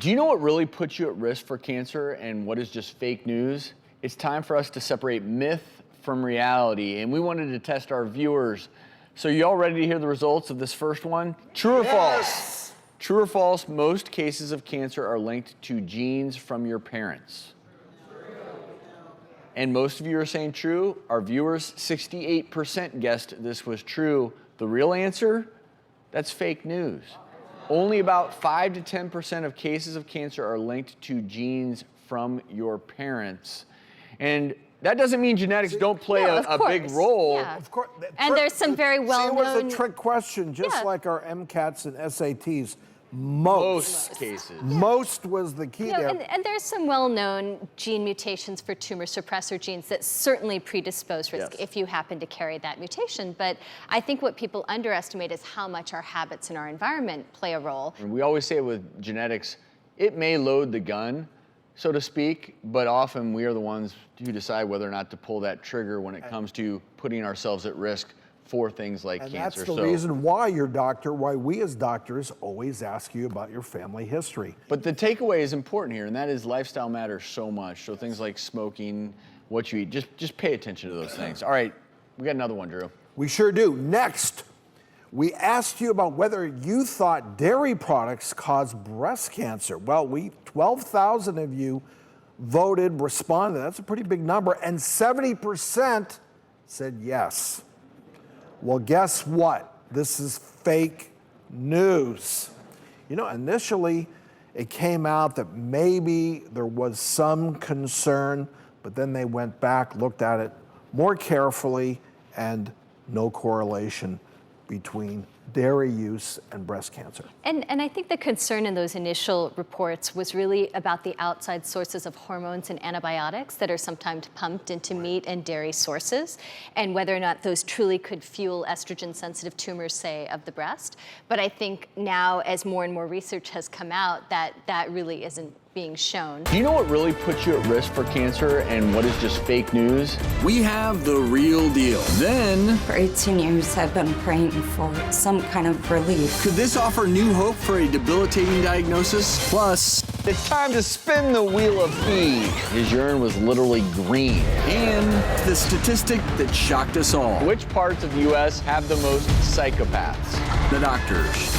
Do you know what really puts you at risk for cancer and what is just fake news? It's time for us to separate myth from reality, and we wanted to test our viewers. So you all ready to hear the results of this first one? True or false? True or false, most cases of cancer are linked to genes from your parents. And most of you are saying true. Our viewers, 68% guessed this was true. The real answer? That's fake news. Only about 5 to 10% of cases of cancer are linked to genes from your parents. And that doesn't mean genetics don't play a big role. Yeah. Of course. And there's some very well-known... It was a trick question, just like our MCATs and SATs. Most cases. Most was the key there. And there's some well-known gene mutations for tumor suppressor genes that certainly predispose risk if you happen to carry that mutation. But I think what people underestimate is how much our habits and our environment play a role. And we always say with genetics, it may load the gun, so to speak, but often we are the ones who decide whether or not to pull that trigger when it comes to putting ourselves at risk for things like cancer. And that's the reason why why we as doctors always ask you about your family history. But the takeaway is important here, and that is lifestyle matters so much. So things like smoking, what you eat, just pay attention to those things. All right, we got another one, Drew. We sure do. Next, we asked you about whether you thought dairy products cause breast cancer. Well, 12,000 of you responded. That's a pretty big number, and 70% said yes. Well, guess what? This is fake news. You know, initially it came out that maybe there was some concern, but then they went back, looked at it more carefully, and no correlation between dairy use and breast cancer. And I think the concern in those initial reports was really about the outside sources of hormones and antibiotics that are sometimes pumped into meat and dairy sources, and whether or not those truly could fuel estrogen-sensitive tumors, say, of the breast. But I think now, as more and more research has come out, that really isn't being shown. Do you know what really puts you at risk for cancer and what is just fake news? We have the real deal. Then, for 18 years, I've been praying for some kind of relief. could this offer new hope for a debilitating diagnosis? Plus, It's time to spin the wheel of E. His urine was literally green. and the statistic that shocked us all. Which parts of the U.S. have the most psychopaths? The doctors.